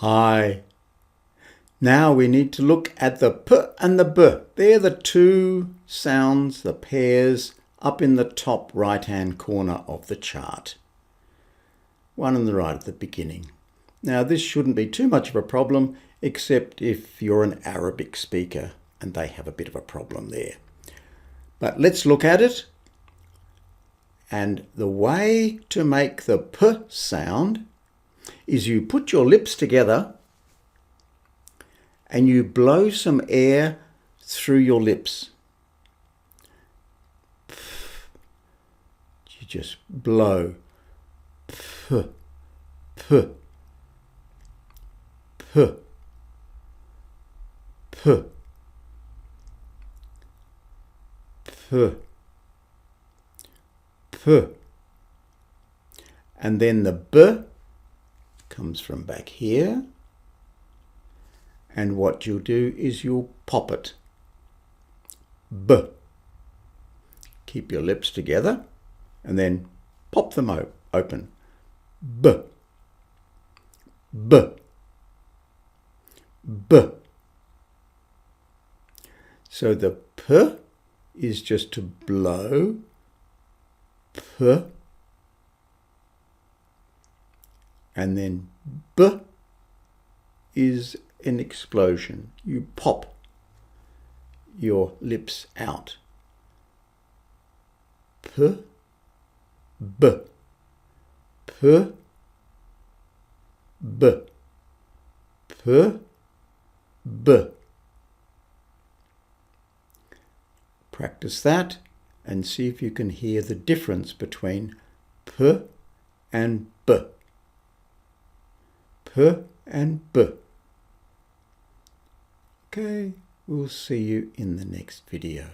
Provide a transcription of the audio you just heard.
Hi. Now we need to look at the p and the b. They're the two sounds, the pairs, up in the top right-hand corner of the chart. One on the right at the beginning. Now this shouldn't be too much of a problem, except if you're an Arabic speaker and they have a bit of a problem there. But let's look at it. And the way to make the p sound is you put your lips together and you blow some air through your lips. You just blow. P, p, p, p, p, p. And then the b comes from back here. And what you'll do is you'll pop it. B. Keep your lips together and then pop them open. B. B. B. So the p is just to blow. P. And then b is an explosion. You pop your lips out. P, b, p, b, p, b. Practice that and see if you can hear the difference between p and b. P and b. Okay, we'll see you in the next video.